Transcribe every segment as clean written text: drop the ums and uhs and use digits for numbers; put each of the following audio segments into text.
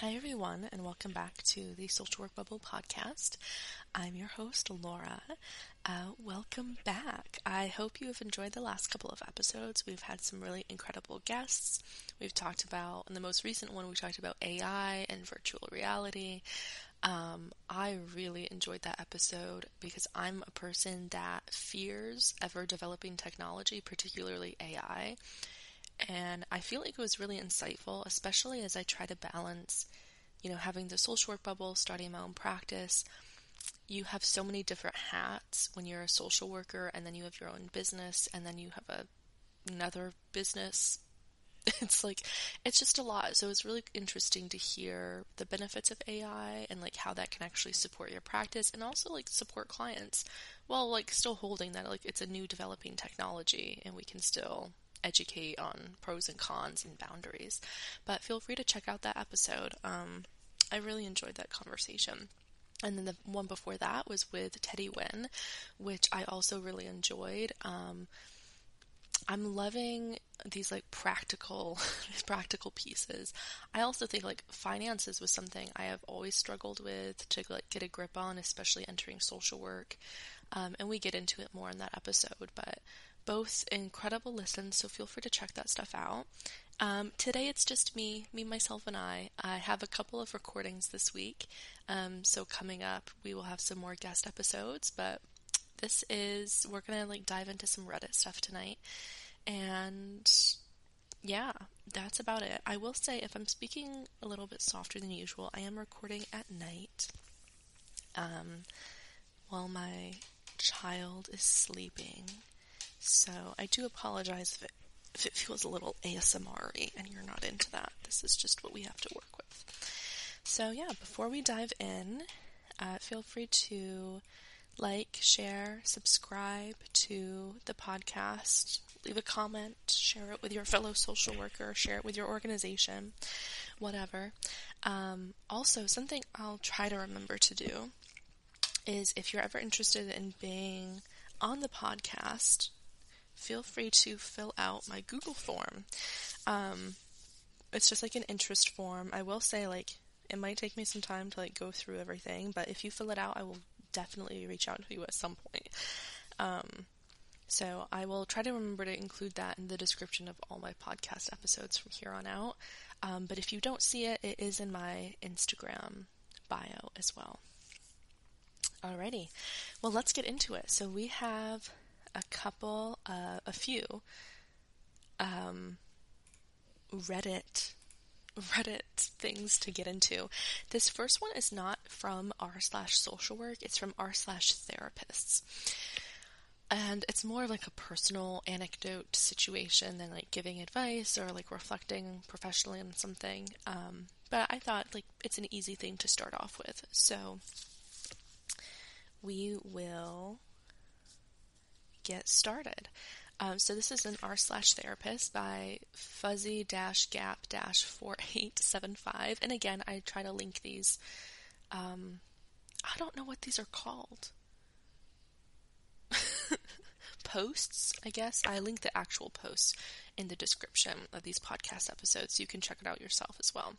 Hi, everyone, and welcome back to the Social Work Bubble podcast. I'm your host, Laura. Welcome back. I hope you have enjoyed the last couple of episodes. We've had some really incredible guests. We've talked about, in the most recent one, we talked about AI and virtual reality. I really enjoyed that episode because I'm a person that fears ever developing technology, particularly AI. And I feel like it was really insightful, especially as I try to balance, having the social work bubble, starting my own practice. You have so many different hats when you're a social worker, and then you have your own business, and then you have another business. It's just a lot. So it's really interesting to hear the benefits of AI and how that can actually support your practice and also support clients while still holding that it's a new developing technology and we can still educate on pros and cons and boundaries. But feel free to check out that episode. I really enjoyed that conversation. And then the one before that was with Teddy Wynn, which I also really enjoyed. I'm loving these practical pieces. I also think finances was something I have always struggled with to get a grip on, especially entering social work. And we get into it more in that episode, but both incredible listens, so feel free to check that stuff out. Today it's just me, myself, and I. I have a couple of recordings this week, so coming up we will have some more guest episodes, but we're gonna dive into some Reddit stuff tonight, and yeah, that's about it. I will say, if I'm speaking a little bit softer than usual, I am recording at night, while my child is sleeping. So I do apologize if it feels a little ASMR-y and you're not into that. This is just what we have to work with. So yeah, before we dive in, feel free to share, subscribe to the podcast, leave a comment, share it with your fellow social worker, share it with your organization, whatever. Also, something I'll try to remember to do is, if you're ever interested in being on the podcast, feel free to fill out my Google form. It's just an interest form. I will say, it might take me some time to go through everything, but if you fill it out, I will definitely reach out to you at some point. So I will try to remember to include that in the description of all my podcast episodes from here on out. But if you don't see it, it is in my Instagram bio as well. Alrighty, well, let's get into it. So we have a few Reddit things to get into. This first one is not from r/social work, it's from r/therapists. And it's more a personal anecdote situation than giving advice or reflecting professionally on something. But I thought it's an easy thing to start off with. So we will get started. So this is an r/therapist by fuzzy-gap-4875. And again, I try to link these. I don't know what these are called. Posts, I guess. I link the actual posts in the description of these podcast episodes, so you can check it out yourself as well.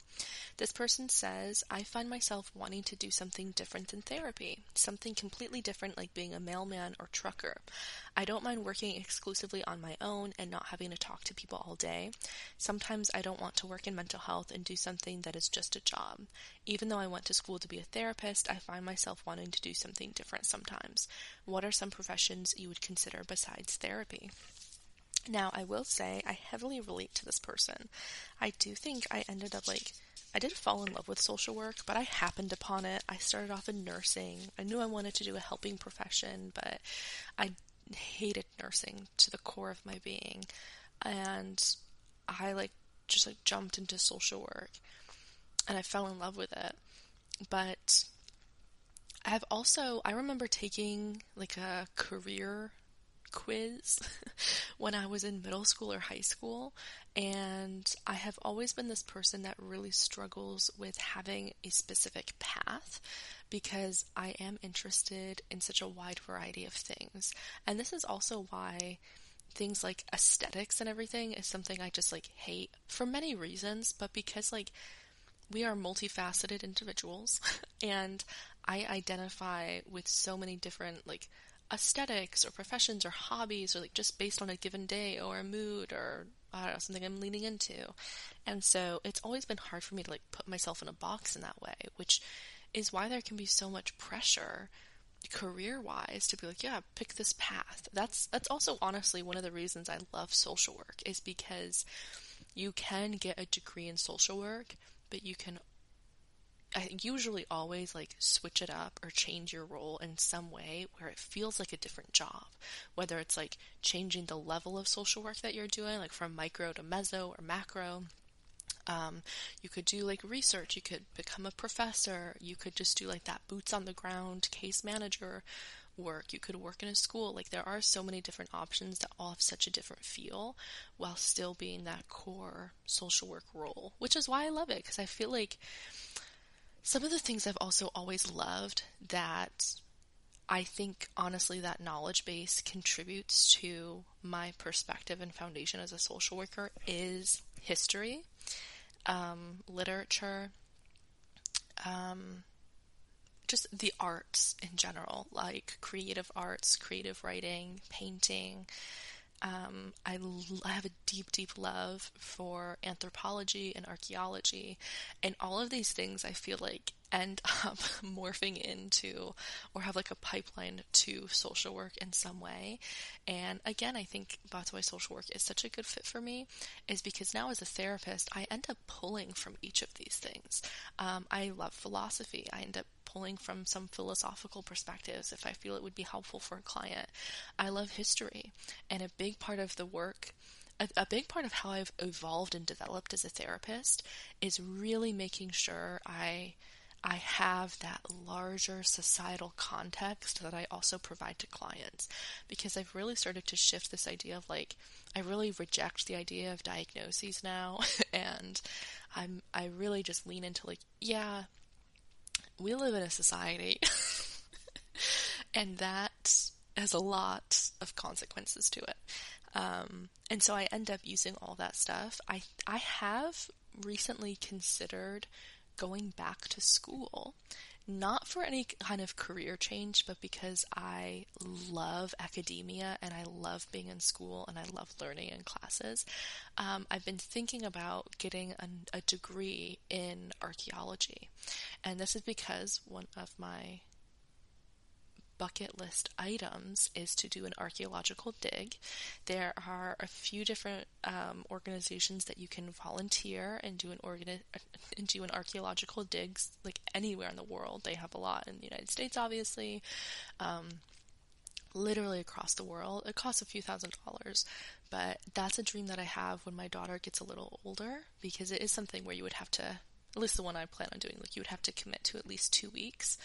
This person says, I find myself wanting to do something different than therapy, something completely different, like being a mailman or trucker. I don't mind working exclusively on my own and not having to talk to people all day. Sometimes I don't want to work in mental health and do something that is just a job. Even though I went to school to be a therapist, I find myself wanting to do something different sometimes. What are some professions you would consider besides therapy? Now, I will say I heavily relate to this person. I do think I ended up I did fall in love with social work, but I happened upon it. I started off in nursing. I knew I wanted to do a helping profession, but I hated nursing to the core of my being. And I just jumped into social work and I fell in love with it. But I remember taking a career quiz when I was in middle school or high school, and I have always been this person that really struggles with having a specific path because I am interested in such a wide variety of things. And this is also why things like aesthetics and everything is something I just hate for many reasons, but because we are multifaceted individuals, and I identify with so many different like aesthetics or professions or hobbies, or like just based on a given day or a mood, or I don't know, something I'm leaning into. And so it's always been hard for me to like put myself in a box in that way, which is why there can be so much pressure career wise to be like, yeah, pick this path. That's also honestly one of the reasons I love social work, is because you can get a degree in social work, but you can, I usually always like switch it up or change your role in some way where it feels like a different job. Whether it's like changing the level of social work that you're doing, like from micro to meso or macro. You could do like research, you could become a professor, you could just do like that boots on the ground case manager work, you could work in a school. Like there are so many different options that all have such a different feel while still being that core social work role, which is why I love it, because I feel like some of the things I've also always loved that I think honestly that knowledge base contributes to my perspective and foundation as a social worker is history, literature, just the arts in general, like creative arts, creative writing, painting. I have a deep, deep love for anthropology and archaeology, and all of these things I feel like end up morphing into or have like a pipeline to social work in some way. And again, I think that's why social work is such a good fit for me, is because now as a therapist, I end up pulling from each of these things. I love philosophy. I end up pulling from some philosophical perspectives if I feel it would be helpful for a client. I love history, and a big part of the work, a big part of how I've evolved and developed as a therapist is really making sure I have that larger societal context that I also provide to clients, because I've really started to shift this idea of like, I really reject the idea of diagnoses now, and I really just lean into like, yeah, we live in a society and that has a lot of consequences to it. And so I end up using all that stuff. I have recently considered going back to school, not for any kind of career change, but because I love academia and I love being in school and I love learning in classes. I've been thinking about getting a degree in archaeology. And this is because one of my bucket list items is to do an archaeological dig. There are a few different organizations that you can volunteer and do an archaeological digs, like anywhere in the world. They have a lot in the United States, obviously, literally across the world. It costs a few $1,000s, but that's a dream that I have when my daughter gets a little older, because it is something where you would have to, at least the one I plan on doing, like you would have to commit to at least 2 weeks.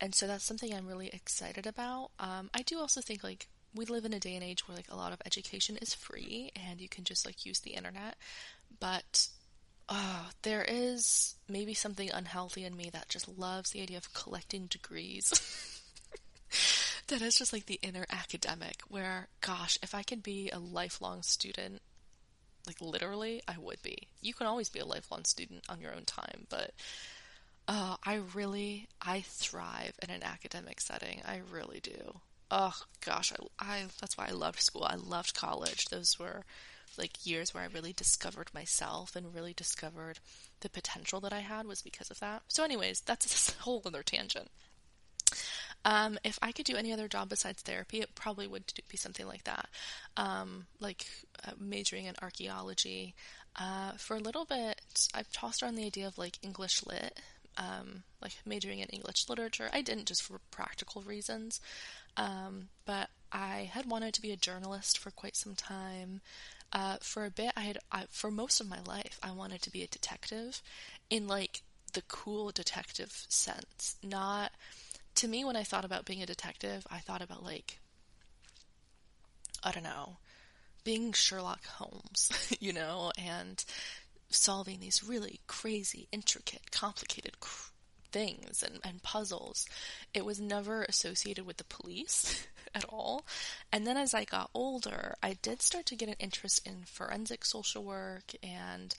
And so that's something I'm really excited about. I do also think like we live in a day and age where like a lot of education is free and you can just like use the internet. But there is maybe something unhealthy in me that just loves the idea of collecting degrees. That is just like the inner academic where, gosh, if I could be a lifelong student, like literally, I would be. You can always be a lifelong student on your own time, but I thrive in an academic setting. I really do. Oh gosh, I that's why I loved school. I loved college. Those were like years where I really discovered myself and really discovered the potential that I had was because of that. So anyways, that's a whole other tangent. If I could do any other job besides therapy, it probably would be something like that. Majoring in archaeology. For a little bit, I've tossed around the idea of like English lit, like majoring in English literature. I didn't, just for practical reasons. But I had wanted to be a journalist for quite some time. For a bit, for most of my life, I wanted to be a detective in like the cool detective sense. Not, to me, when I thought about being a detective, I thought about like, I don't know, being Sherlock Holmes, and solving these really crazy, intricate, complicated things and puzzles. It was never associated with the police at all. And then as I got older, I did start to get an interest in forensic social work and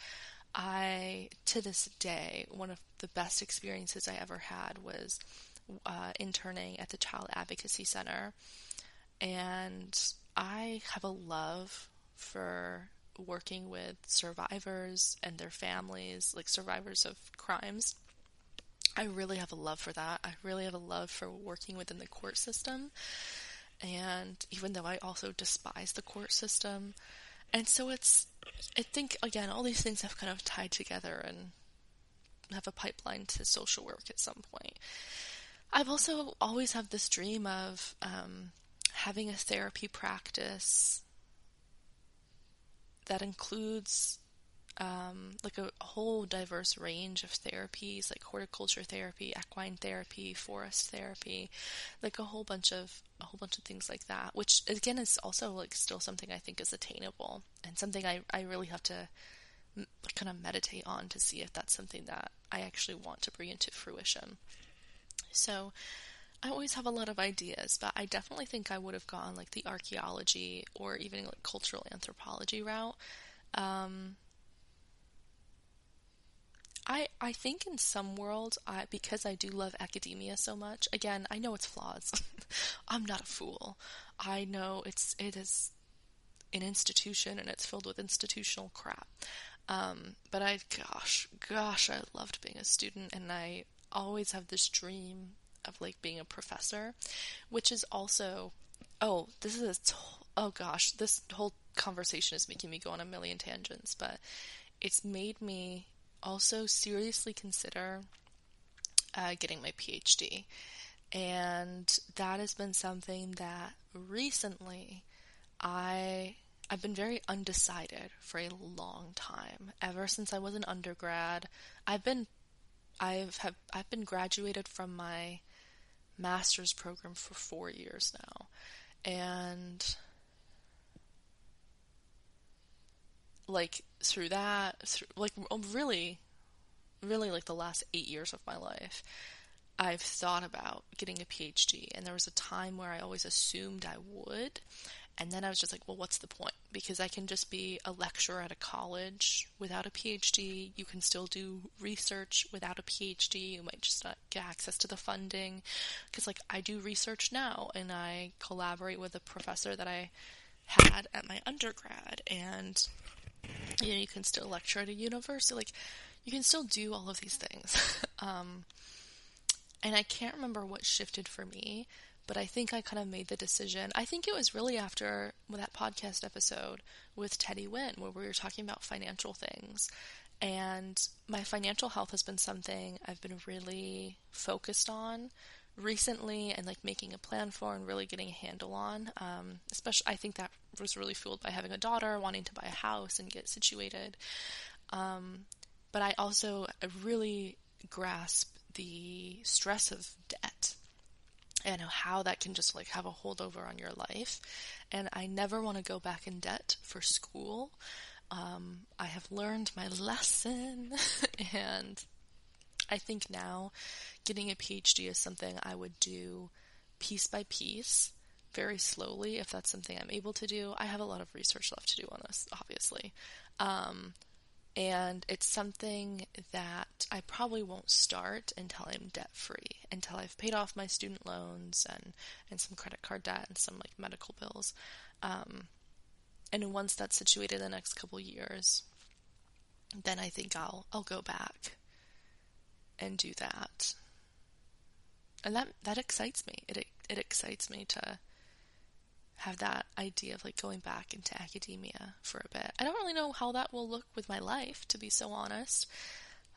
to this day, one of the best experiences I ever had was interning at the Child Advocacy Center. And I have a love for working with survivors and their families, like survivors of crimes. I really have a love for that. I really have a love for working within the court system. And even though I also despise the court system. And so I think, again, all these things have kind of tied together and have a pipeline to social work at some point. I've also always had this dream of having a therapy practice that includes like a whole diverse range of therapies, like horticulture therapy, equine therapy, forest therapy, like a whole bunch of things like that, which again is also like still something I think is attainable and something I really have to kind of meditate on to see if that's something that I actually want to bring into fruition. So I always have a lot of ideas, but I definitely think I would have gone like the archaeology or even like cultural anthropology route. I think in some worlds, because I do love academia so much, again, I know it's flaws. I'm not a fool. I know it is an institution and it's filled with institutional crap. But gosh, I loved being a student, and I always have this dream of like being a professor, which is also, this whole conversation is making me go on a million tangents, but it's made me also seriously consider getting my PhD. And that has been something that recently I've been very undecided for a long time. Ever since I was an undergrad, I've been graduated from my master's program for 4 years now. And like through really like the last 8 years of my life, I've thought about getting a PhD, and there was a time where I always assumed I would, and then I was just like, well, what's the point? Because I can just be a lecturer at a college without a PhD. You can still do research without a PhD. You might just not get access to the funding, because like I do research now, and I collaborate with a professor that I had at my undergrad, and you can still lecture at a university. Like, you can still do all of these things. And I can't remember what shifted for me, but I think I kind of made the decision. I think it was really after that podcast episode with Teddy Wynn, where we were talking about financial things. And my financial health has been something I've been really focused on recently, and like making a plan for and really getting a handle on. Especially, I think that was really fueled by having a daughter, wanting to buy a house and get situated. But I also really grasp the stress of debt and how that can just like have a holdover on your life. And I never want to go back in debt for school. I have learned my lesson, and I think now getting a PhD is something I would do piece by piece, very slowly, if that's something I'm able to do. I have a lot of research left to do on this, obviously. And it's something that I probably won't start until I'm debt-free, until I've paid off my student loans and some credit card debt and some like medical bills. And once that's situated in the next couple years, then I think I'll go back and do that. And that excites me. It excites me to have that idea of like going back into academia for a bit. I don't really know how that will look with my life, to be so honest.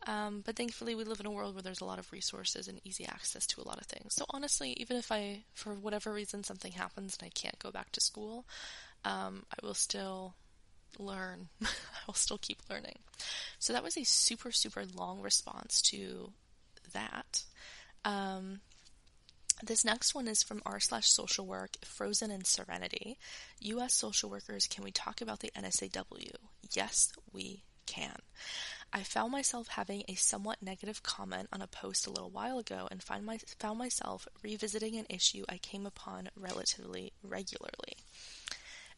But thankfully we live in a world where there's a lot of resources and easy access to a lot of things. So honestly, even if for whatever reason, something happens and I can't go back to school, I will still learn. I will still keep learning. So that was a super, super long response to that. This next one is from r/social work, Frozen in Serenity. U.S. social workers, can we talk about the NASW? Yes, we can. I found myself having a somewhat negative comment on a post a little while ago and found myself revisiting an issue I came upon relatively regularly.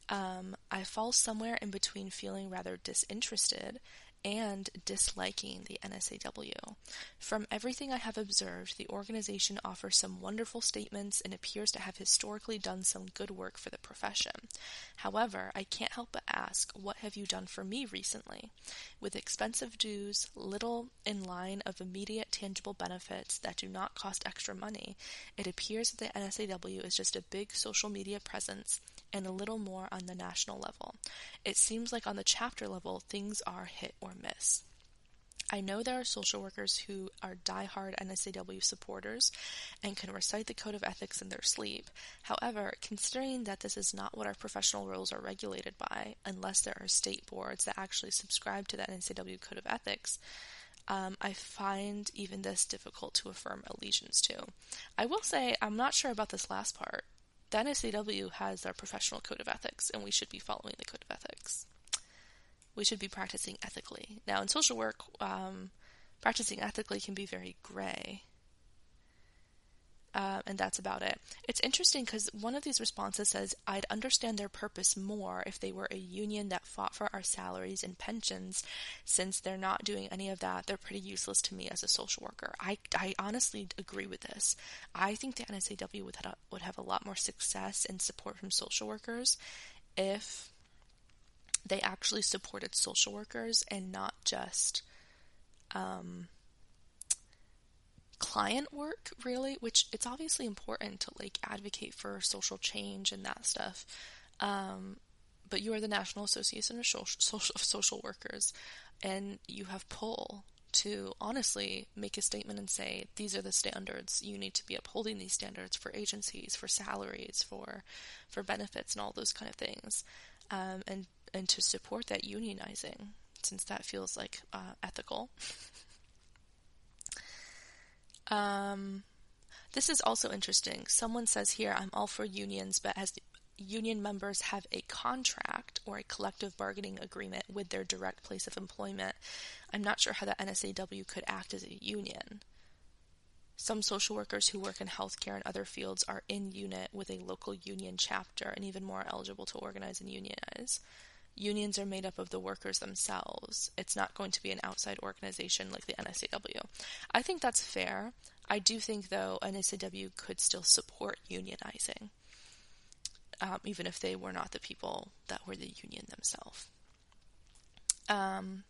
I fall somewhere in between feeling rather disinterested and disliking the NASW. From everything I have observed, the organization offers some wonderful statements and appears to have historically done some good work for the profession. However, I can't help but ask, what have you done for me recently? With expensive dues, little in line of immediate tangible benefits that do not cost extra money, it appears that the NASW is just a big social media presence and a little more on the national level. It seems like on the chapter level, things are hit or miss. I know there are social workers who are die-hard NASW supporters and can recite the code of ethics in their sleep. However, considering that this is not what our professional roles are regulated by, unless there are state boards that actually subscribe to the NASW code of ethics, I find even this difficult to affirm allegiance to. I will say, I'm not sure about this last part. The NASW has their professional code of ethics, and we should be following the code of ethics. We should be practicing ethically. Now, in social work, practicing ethically can be very gray. And that's about it. It's interesting because one of these responses says, I'd understand their purpose more if they were a union that fought for our salaries and pensions. Since they're not doing any of that, they're pretty useless to me as a social worker. I honestly agree with this. I think the NASW would have a lot more success and support from social workers if they actually supported social workers and not just client work, really, which it's obviously important to like advocate for social change and that stuff. But you are the National Association of Social Workers, and you have pull to honestly make a statement and say, these are the standards. You need to be upholding these standards for agencies, for salaries, for benefits, and all those kind of things. And to support that unionizing, since that feels like ethical. This is also interesting. Someone says here, I'm all for unions, but as union members have a contract or a collective bargaining agreement with their direct place of employment, I'm not sure how the NASW could act as a union. Some social workers who work in healthcare and other fields are in unit with a local union chapter and even more eligible to organize and unionize. Unions are made up of the workers themselves. It's not going to be an outside organization like the NASW. I think that's fair. I do think, though, NASW could still support unionizing, even if they were not the people that were the union themselves. The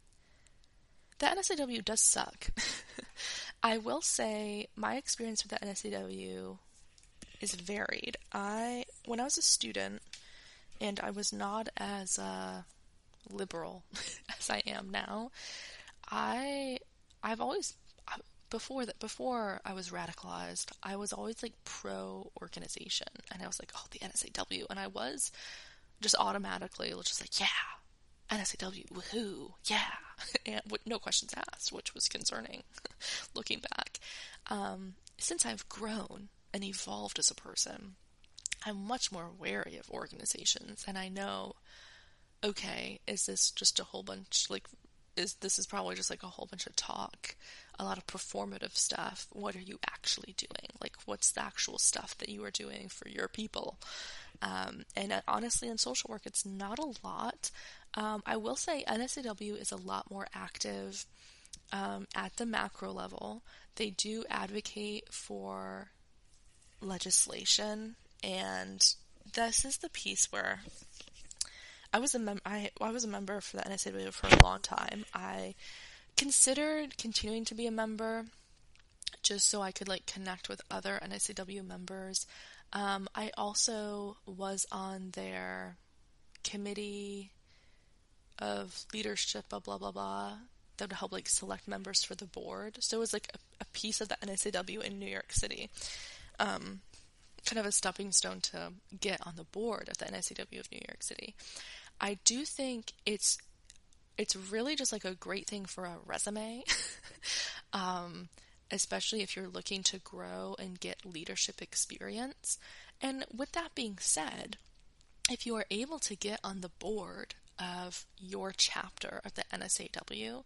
NASW does suck. I will say my experience with the NASW is varied. When I was a student, and I was not as liberal as I am now, I've always, before I was radicalized, I was always like pro-organization, and I was like, oh, the NASW, and I was just automatically just like, yeah, NASW, woohoo, yeah, and with no questions asked, which was concerning looking back. Since I've grown and evolved as a person, I'm much more wary of organizations, and I know, okay, is this just a whole bunch, this is probably just like a whole bunch of talk, a lot of performative stuff. What are you actually doing? Like, what's the actual stuff that you are doing for your people? And honestly, in social work, it's not a lot. I will say NSAW is a lot more active at the macro level. They do advocate for legislation, and this is the piece where I was a member for the NSAW for a long time. I considered continuing to be a member just so I could connect with other NSAW members. I also was on their committee of leadership, blah blah blah blah, that would help select members for the board. So it was a piece of the NSAW in New York City. Kind of a stepping stone to get on the board of the NSAW of New York City. I do think it's really just a great thing for a resume, especially if you're looking to grow and get leadership experience. And with that being said, if you are able to get on the board of your chapter of the NSAW,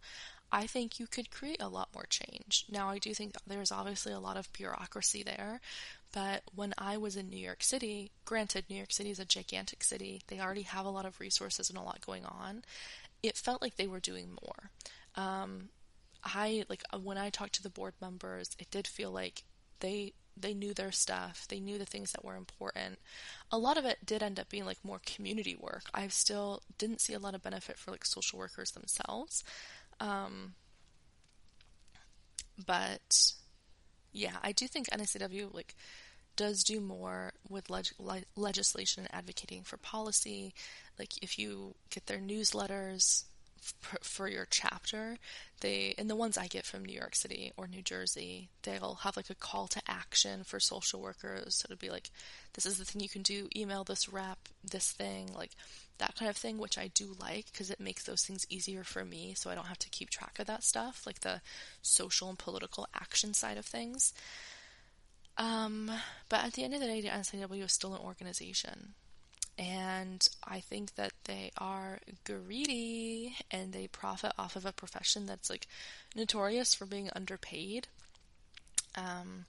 I think you could create a lot more change. Now, I do think there's obviously a lot of bureaucracy there, but when I was in New York City, granted, New York City is a gigantic city, they already have a lot of resources and a lot going on, it felt like they were doing more. When I talked to the board members, it did feel like they knew their stuff. They knew the things that were important. A lot of it did end up being like more community work. I still didn't see a lot of benefit for like social workers themselves. But yeah, I do think NASW like does do more with legislation and advocating for policy. Like if you get their newsletters for your chapter, and the ones I get from New York City or New Jersey, they'll have like a call to action for social workers. So it'll be like, this is the thing you can do, email this rep, this thing, like that kind of thing, which I do like because it makes those things easier for me so I don't have to keep track of that stuff, like the social and political action side of things. But at the end of the day, the NASW is still an organization. And I think that they are greedy and they profit off of a profession that's like notorious for being underpaid, and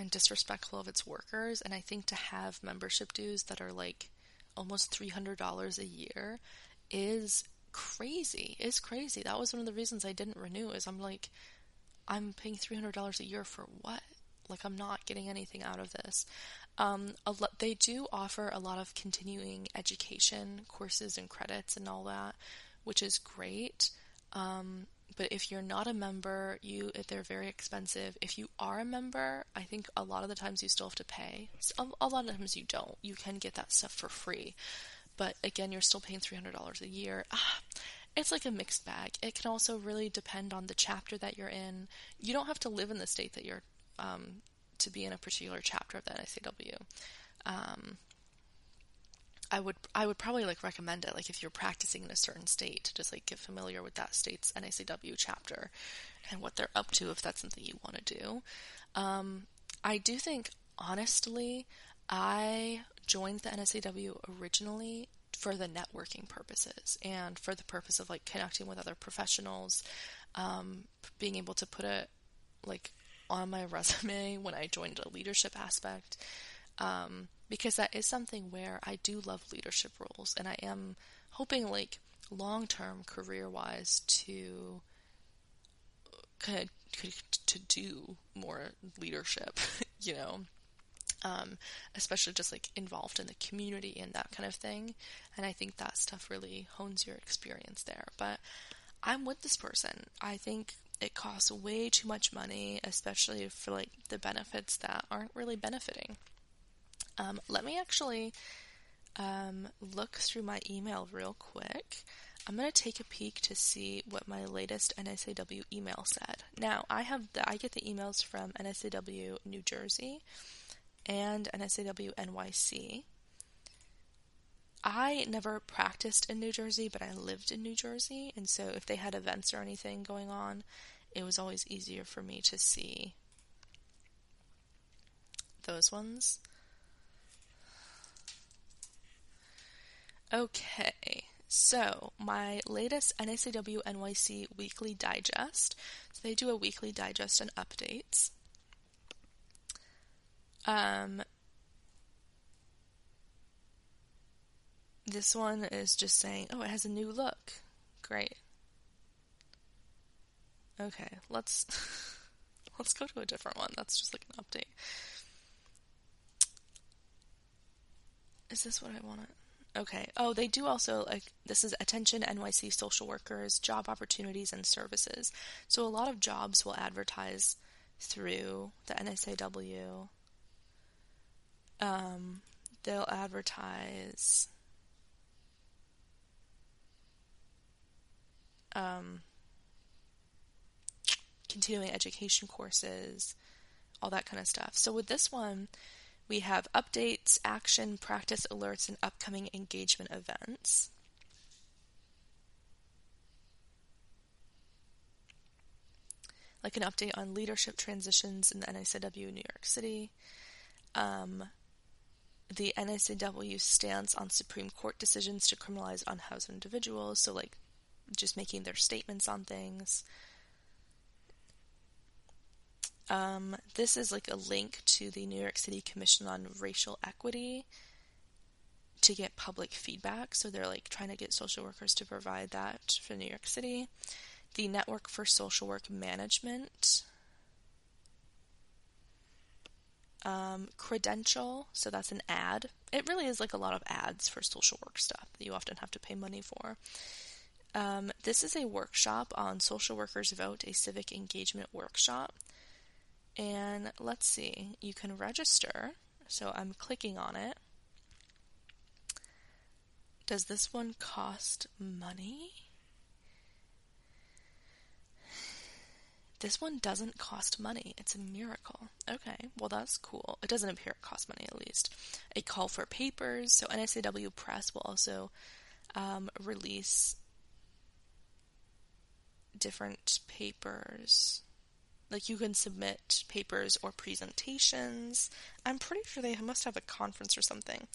disrespectful of its workers. And I think to have membership dues that are like almost $300 a year is crazy. That was one of the reasons I didn't renew, is I'm like, I'm paying $300 a year for what? Like, I'm not getting anything out of this. They do offer a lot of continuing education courses and credits and all that, which is great. But if you're not a member, they're very expensive. If you are a member, I think a lot of the times you still have to pay. A lot of times you don't. You can get that stuff for free. But again, you're still paying $300 a year. It's like a mixed bag. It can also really depend on the chapter that you're in. You don't have to live in the state that you're to be in a particular chapter of the NASW. I would probably like recommend it, like if you're practicing in a certain state, to just like get familiar with that state's NASW chapter and what they're up to if that's something you want to do. I do think, honestly, I joined the NASW originally for the networking purposes and for the purpose of like connecting with other professionals, being able to put it like on my resume when I joined a leadership aspect, because that is something where I do love leadership roles, and I am hoping like long-term career-wise to kind of to do more leadership, you know, especially just like involved in the community and that kind of thing. And I think that stuff really hones your experience there. But I'm with this person. I think it costs way too much money, especially for like the benefits that aren't really benefiting. Let me actually look through my email real quick. I'm going to take a peek to see what my latest NASW email said. Now, I get the emails from NASW New Jersey and NASW NYC. I never practiced in New Jersey, but I lived in New Jersey, and so if they had events or anything going on, it was always easier for me to see those ones. Okay, so my latest NASW NYC weekly digest. So they do a weekly digest and updates. This one is just saying, oh, it has a new look. Great. Okay, let's go to a different one. That's just like an update. Is this what I wanted? Okay. Oh, they do also, like, this is Attention NYC Social Workers, Job Opportunities and Services. So a lot of jobs will advertise through the NASW. They'll advertise continuing education courses, all that kind of stuff. So with this one, we have updates, action, practice alerts, and upcoming engagement events. Like an update on leadership transitions in the NASW New York City. The NASW stance on Supreme Court decisions to criminalize unhoused individuals. So like just making their statements on things. This is like a link to the New York City Commission on Racial Equity to get public feedback. So they're like trying to get social workers to provide that for New York City. The Network for Social Work Management. Credential, so that's an ad. It really is like a lot of ads for social work stuff that you often have to pay money for. This is a workshop on Social Workers Vote, a civic engagement workshop. And let's see, you can register. So I'm clicking on it. Does this one cost money? This one doesn't cost money. It's a miracle. Okay, well that's cool. It doesn't appear it costs money, at least. A call for papers. So NASW Press will also release different papers. Like you can submit papers or presentations. I'm pretty sure they must have a conference or something.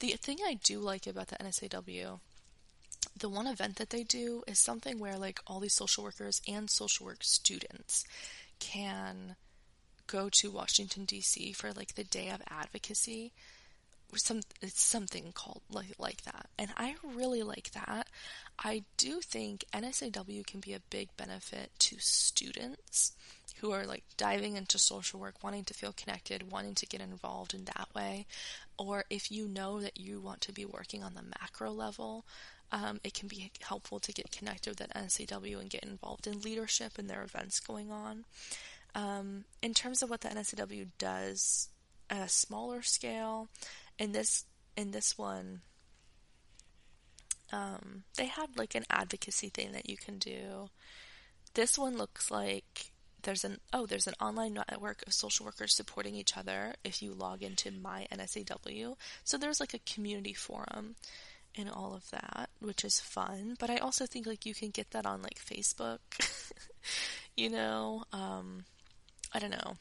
The thing I do like about the NASW, the one event that they do is something where like all these social workers and social work students can go to Washington D.C. for like the day of advocacy. It's something called like that, and I really like that. I do think NASW can be a big benefit to students who are like diving into social work, wanting to feel connected, wanting to get involved in that way, or if you know that you want to be working on the macro level. It can be helpful to get connected with that NASW and get involved in leadership and their events going on. In terms of what the NASW does at a smaller scale, in this one, they had like an advocacy thing that you can do. This one looks like there's an online network of social workers supporting each other if you log into My NASW. So there's like a community forum and all of that, which is fun. But I also think like you can get that on like Facebook, you know. I don't know.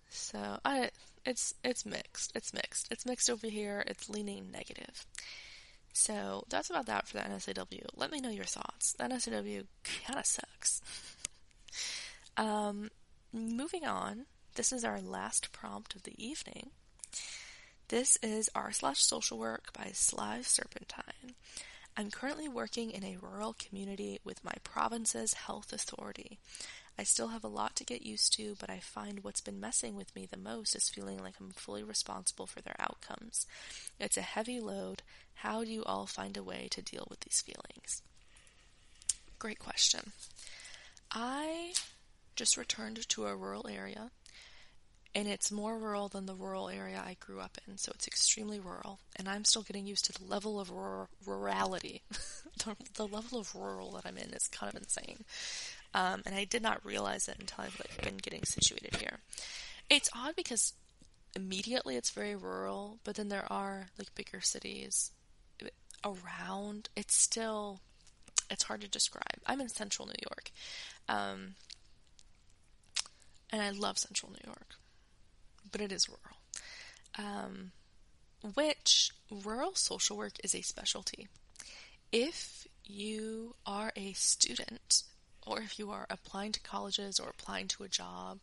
So it's mixed. It's mixed over here. It's leaning negative. So that's about that for the NASW. Let me know your thoughts. The NASW kind of sucks. Moving on. This is our last prompt of the evening. This is r/social work by Sly Serpentine. I'm currently working in a rural community with my province's health authority. I still have a lot to get used to, but I find what's been messing with me the most is feeling like I'm fully responsible for their outcomes. It's a heavy load. How do you all find a way to deal with these feelings? Great question. I just returned to a rural area, and it's more rural than the rural area I grew up in, so it's extremely rural, and I'm still getting used to the level of rurality. The level of rural that I'm in is kind of insane. And I did not realize it until I've been getting situated here. It's odd because immediately it's very rural, but then there are like bigger cities around. It's hard to describe. I'm in central New York. And I love central New York, but it is rural. Which rural social work is a specialty. If you are a student, or if you are applying to colleges or applying to a job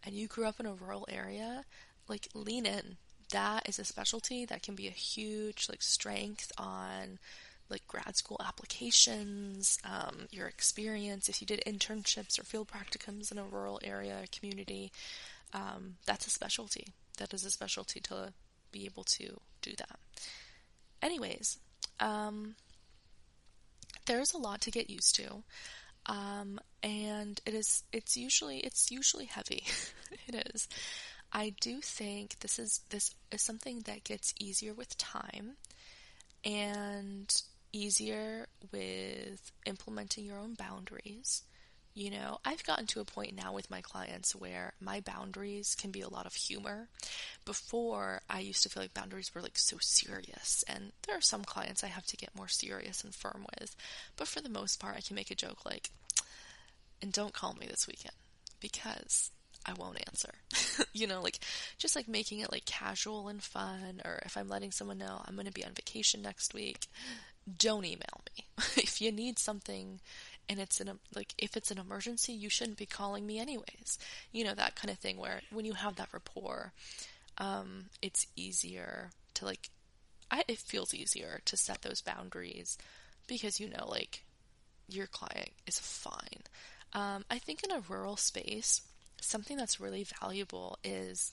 and you grew up in a rural area, like lean in. That is a specialty that can be a huge like strength on like grad school applications, your experience. If you did internships or field practicums in a rural area community, that's a specialty. That is a specialty to be able to do that. Anyways, there's a lot to get used to. And it's usually heavy. It is. I do think this is something that gets easier with time and easier with implementing your own boundaries. You know, I've gotten to a point now with my clients where my boundaries can be a lot of humor. Before, I used to feel like boundaries were like so serious, and there are some clients I have to get more serious and firm with. But for the most part, I can make a joke like, and don't call me this weekend because I won't answer. You know, like just like making it like casual and fun, or if I'm letting someone know I'm going to be on vacation next week, don't email me. If you need something and if it's an emergency, you shouldn't be calling me anyways. You know, that kind of thing where when you have that rapport, it's easier to like, it feels easier to set those boundaries because like your client is fine. I think in a rural space, something that's really valuable is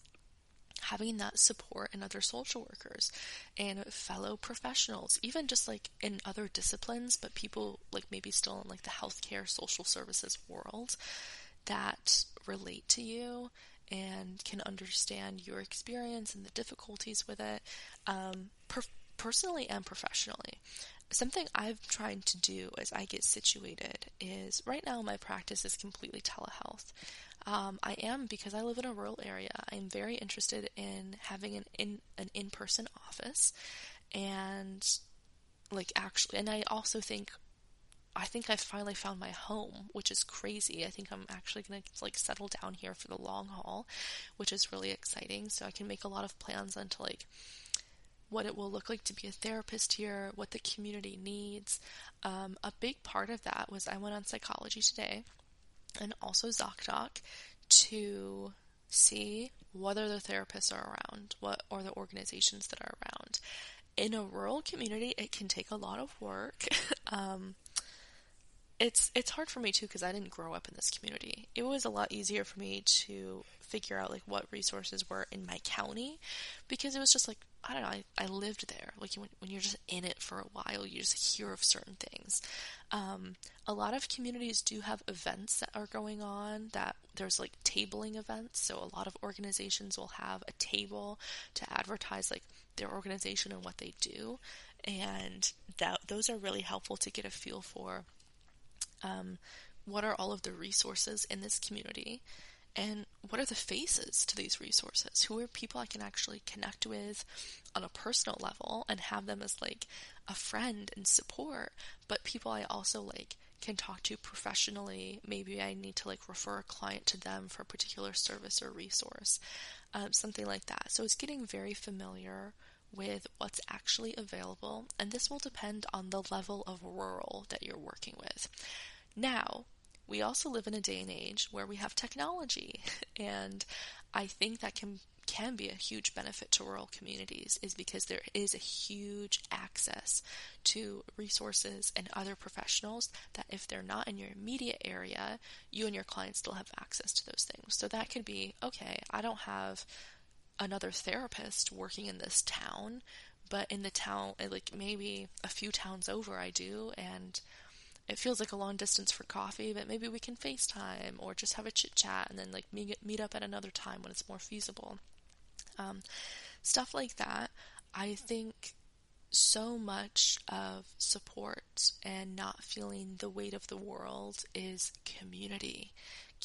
having that support in other social workers and fellow professionals, even just like in other disciplines, but people like maybe still in like the healthcare social services world that relate to you and can understand your experience and the difficulties with it, personally and professionally. Something I've tried to do as I get situated is right now my practice is completely telehealth. I am, because I live in a rural area, I'm very interested in having an in-person office, and like actually, and I also think I finally found my home, which is crazy. I think I'm actually going to like settle down here for the long haul, which is really exciting. So I can make a lot of plans onto like what it will look like to be a therapist here, what the community needs. A big part of that was I went on Psychology Today and also ZocDoc to see what other therapists are around, what are the organizations that are around. In a rural community, it can take a lot of work. It's hard for me too because I didn't grow up in this community. It was a lot easier for me to figure out like what resources were in my county because it was just like, I don't know, I lived there. Like when you're just in it for a while, you just hear of certain things. A lot of communities do have events that are going on, that there's like tabling events. So a lot of organizations will have a table to advertise like their organization and what they do. And those are really helpful to get a feel for what are all of the resources in this community, and what are the faces to these resources? Who are people I can actually connect with on a personal level and have them as like a friend and support, but people I also like can talk to professionally. Maybe I need to like refer a client to them for a particular service or resource, something like that. So it's getting very familiar with what's actually available, and this will depend on the level of rural that you're working with. Now, we also live in a day and age where we have technology, and I think that can be a huge benefit to rural communities, is because there is a huge access to resources and other professionals that if they're not in your immediate area, you and your clients still have access to those things. So that could be, okay, I don't have another therapist working in this town, but in the town, like maybe a few towns over I do, and it feels like a long distance for coffee, but maybe we can FaceTime or just have a chit chat and then like meet up at another time when it's more feasible. Stuff like that. I think so much of support and not feeling the weight of the world is community.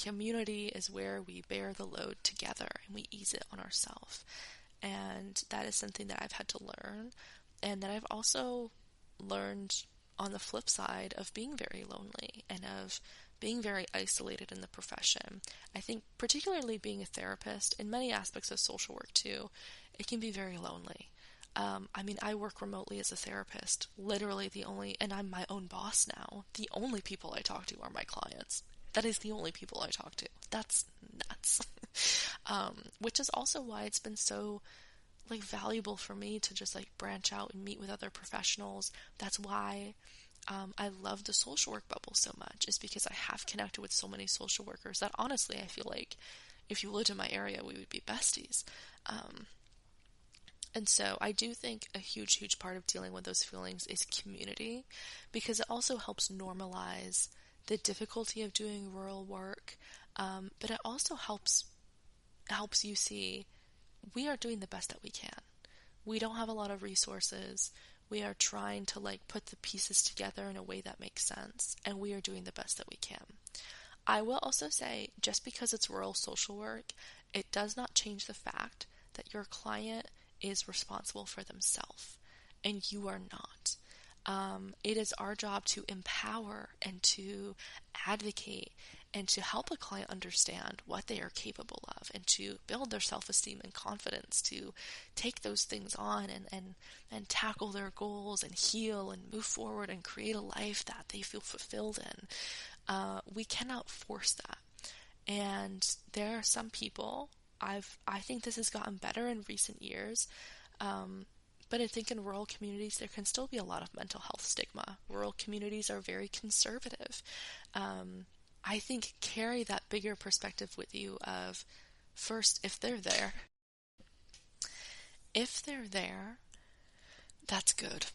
Community is where we bear the load together and we ease it on ourselves. And that is something that I've had to learn, and that I've also learned on the flip side of being very lonely and of being very isolated in the profession. I think particularly being a therapist, in many aspects of social work too, it can be very lonely. I work remotely as a therapist. Literally and I'm my own boss now. The only people I talk to are my clients. That is the only people I talk to. That's nuts. Which is also why it's been so like valuable for me to just like branch out and meet with other professionals. That's why I love the social work bubble so much, is because I have connected with so many social workers that honestly I feel like if you lived in my area we would be besties. And so I do think a huge part of dealing with those feelings is community, because it also helps normalize the difficulty of doing rural work, but it also helps you see we are doing the best that we can. We don't have a lot of resources. We are trying to like put the pieces together in a way that makes sense, and we are doing the best that we can. I will also say, just because it's rural social work, it does not change the fact that your client is responsible for themselves, and you are not. It is our job to empower and to advocate and to help a client understand what they are capable of, and to build their self-esteem and confidence to take those things on and tackle their goals and heal and move forward and create a life that they feel fulfilled in. We cannot force that. And there are some people I think this has gotten better in recent years. But I think in rural communities, there can still be a lot of mental health stigma. Rural communities are very conservative. I think carry that bigger perspective with you of, first, if they're there, that's good.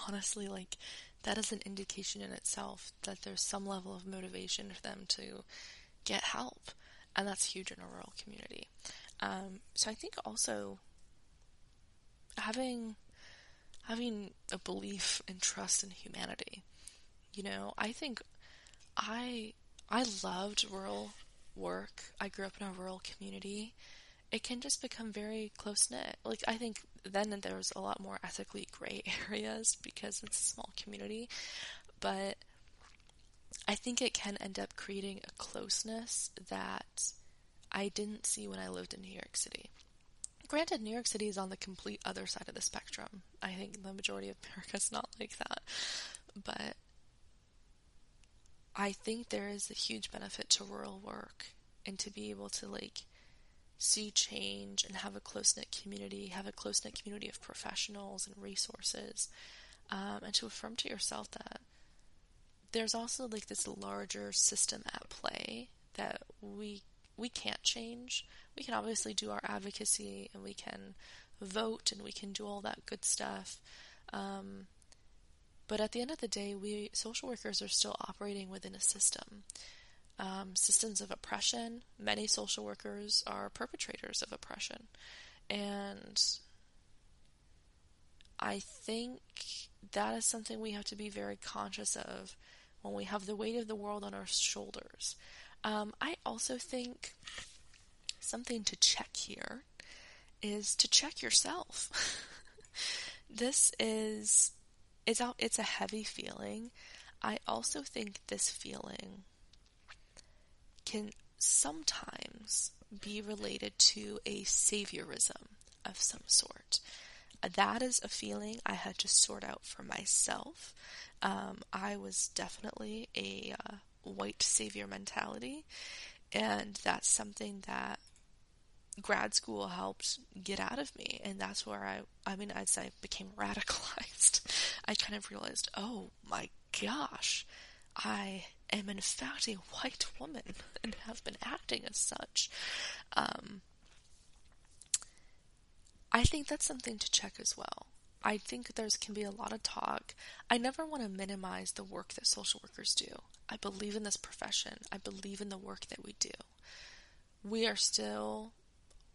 Honestly, like, that is an indication in itself that there's some level of motivation for them to get help. And that's huge in a rural community. So I think also having a belief and trust in humanity. I think I loved rural work. I grew up in a rural community. It can just become very close-knit. Like, I think then there was a lot more ethically gray areas because it's a small community, but I think it can end up creating a closeness that I didn't see when I lived in New York City. Granted, New York City is on the complete other side of the spectrum. I think the majority of America is not like that. But I think there is a huge benefit to rural work and to be able to, like, see change and have a close-knit community, of professionals and resources, and to affirm to yourself that there's also, like, this larger system at play that we can't change. We can obviously do our advocacy and we can vote and we can do all that good stuff. But at the end of the day, we social workers are still operating within a system. Systems of oppression. Many social workers are perpetrators of oppression. And I think that is something we have to be very conscious of when we have the weight of the world on our shoulders. I also think something to check here is to check yourself. It's a heavy feeling. I also think this feeling can sometimes be related to a saviorism of some sort. That is a feeling I had to sort out for myself. I was definitely a white savior mentality, and that's something that grad school helped get out of me, and that's where I'd say I became radicalized. I kind of realized, oh my gosh, I am in fact a white woman and have been acting as such. I think that's something to check as well. I think can be a lot of talk. I never want to minimize the work that social workers do. I believe in this profession. I believe in the work that we do. We are still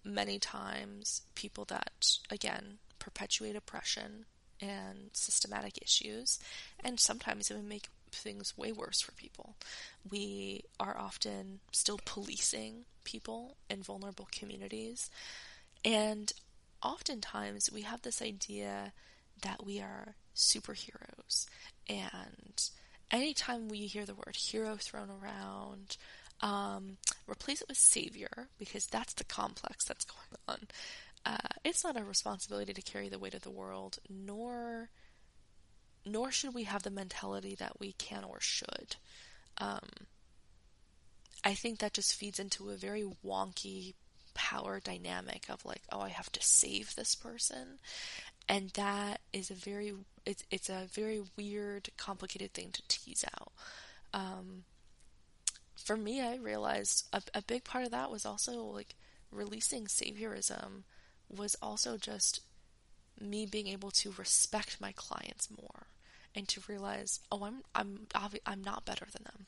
many times people that, again, perpetuate oppression and systematic issues, and sometimes even make things way worse for people. We are often still policing people in vulnerable communities, and oftentimes we have this idea that we are superheroes, and anytime we hear the word hero thrown around, replace it with savior, because that's the complex that's going on. It's not our responsibility to carry the weight of the world, nor should we have the mentality that we can or should. I think that just feeds into a very wonky power dynamic of, like, oh, I have to save this person, and that is it's a very weird, complicated thing to tease out. For me, I realized a big part of that was also, like, releasing saviorism was also just me being able to respect my clients more and to realize, oh, I'm not better than them.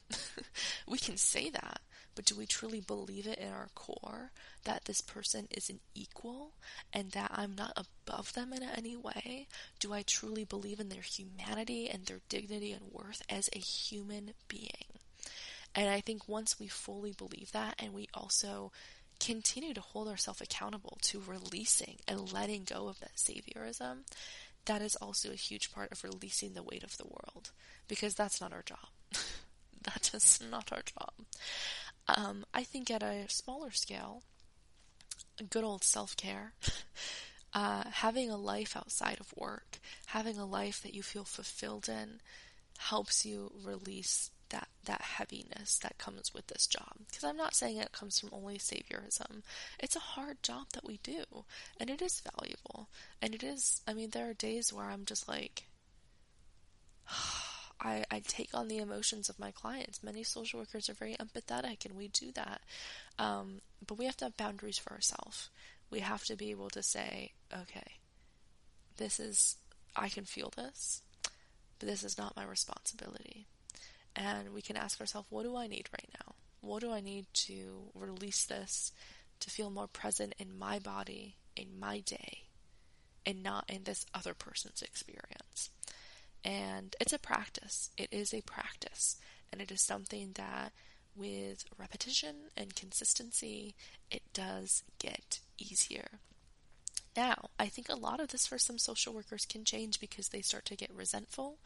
We can say that, but do we truly believe it in our core that this person is an equal and that I'm not above them in any way? Do I truly believe in their humanity and their dignity and worth as a human being? And I think once we fully believe that, and we also continue to hold ourselves accountable to releasing and letting go of that saviorism, that is also a huge part of releasing the weight of the world, because that's not our job. That is not our job. I think at a smaller scale, good old self-care, having a life outside of work, having a life that you feel fulfilled in, helps you release that heaviness that comes with this job. Because I'm not saying it comes from only saviorism. It's a hard job that we do, and it is valuable. And it is, I mean, there are days where I'm just like, I take on the emotions of my clients. Many social workers are very empathetic, and we do that. But we have to have boundaries for ourselves. We have to be able to say, okay, I can feel this, but this is not my responsibility. And we can ask ourselves, what do I need right now? What do I need to release this, to feel more present in my body, in my day, and not in this other person's experience? And it's a practice. It is a practice. And it is something that with repetition and consistency, it does get easier. Now, I think a lot of this for some social workers can change because they start to get resentful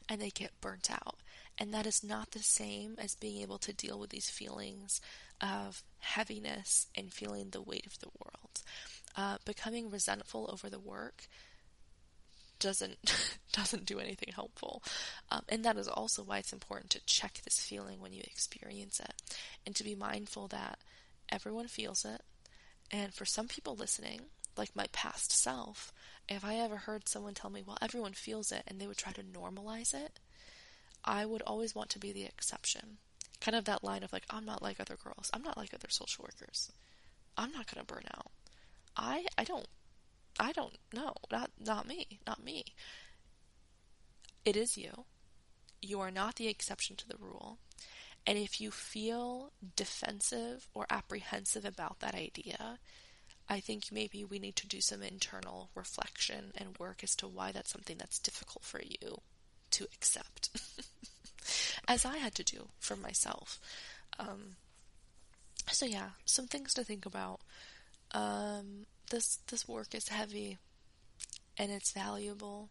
and they get burnt out. And that is not the same as being able to deal with these feelings of heaviness and feeling the weight of the world. Becoming resentful over the work doesn't do anything helpful. And that is also why it's important to check this feeling when you experience it, and to be mindful that everyone feels it. And for some people listening, like my past self, if I ever heard someone tell me, well, everyone feels it, and they would try to normalize it, I would always want to be the exception. Kind of that line of like, I'm not like other girls. I'm not like other social workers. I'm not going to burn out. I don't know. Not me. It is you. You are not the exception to the rule. And if you feel defensive or apprehensive about that idea, I think maybe we need to do some internal reflection and work as to why that's something that's difficult for you to accept. As I had to do for myself. So yeah, some things to think about. This work is heavy, and it's valuable.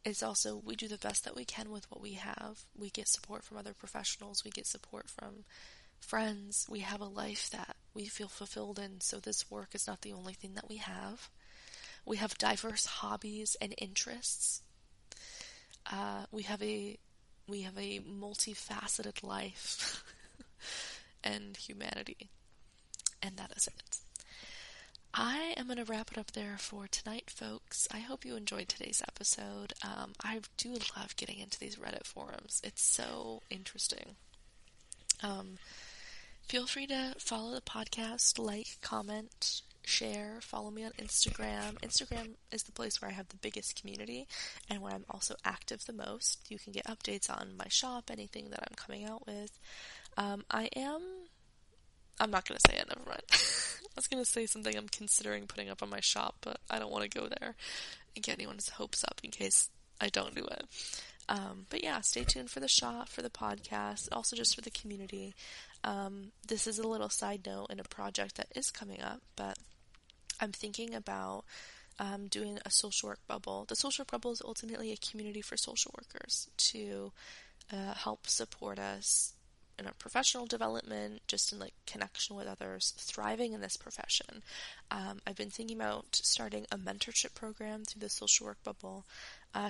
It's also, we do the best that we can with what we have. We get support from other professionals. We get support from friends. We have a life that we feel fulfilled in, so this work is not the only thing that we have. We have diverse hobbies and interests. We have a multifaceted life and humanity. And that is it. I am going to wrap it up there for tonight, folks. I hope you enjoyed today's episode. I do love getting into these Reddit forums. It's so interesting. Feel free to follow the podcast, like, comment, share, follow me on Instagram. Instagram is the place where I have the biggest community and where I'm also active the most. You can get updates on my shop, anything that I'm coming out with. I'm not going to say it, never mind. I was going to say something I'm considering putting up on my shop, but I don't want to go there and get anyone's hopes up in case I don't do it. But yeah, stay tuned for the shop, for the podcast, also just for the community. This is a little side note in a project that is coming up, but I'm thinking about doing a social work bubble. The social work bubble is ultimately a community for social workers to help support us in our professional development, just in like connection with others, thriving in this profession. I've been thinking about starting a mentorship program through the social work bubble,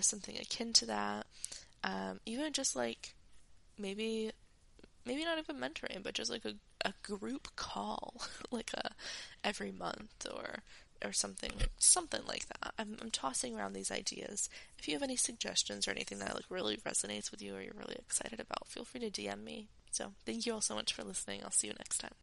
something akin to that. Even just like maybe not even mentoring, but just like a group call, like every month or something like that. I'm tossing around these ideas. If you have any suggestions or anything that like really resonates with you or you're really excited about, feel free to DM me. So thank you all so much for listening. I'll see you next time.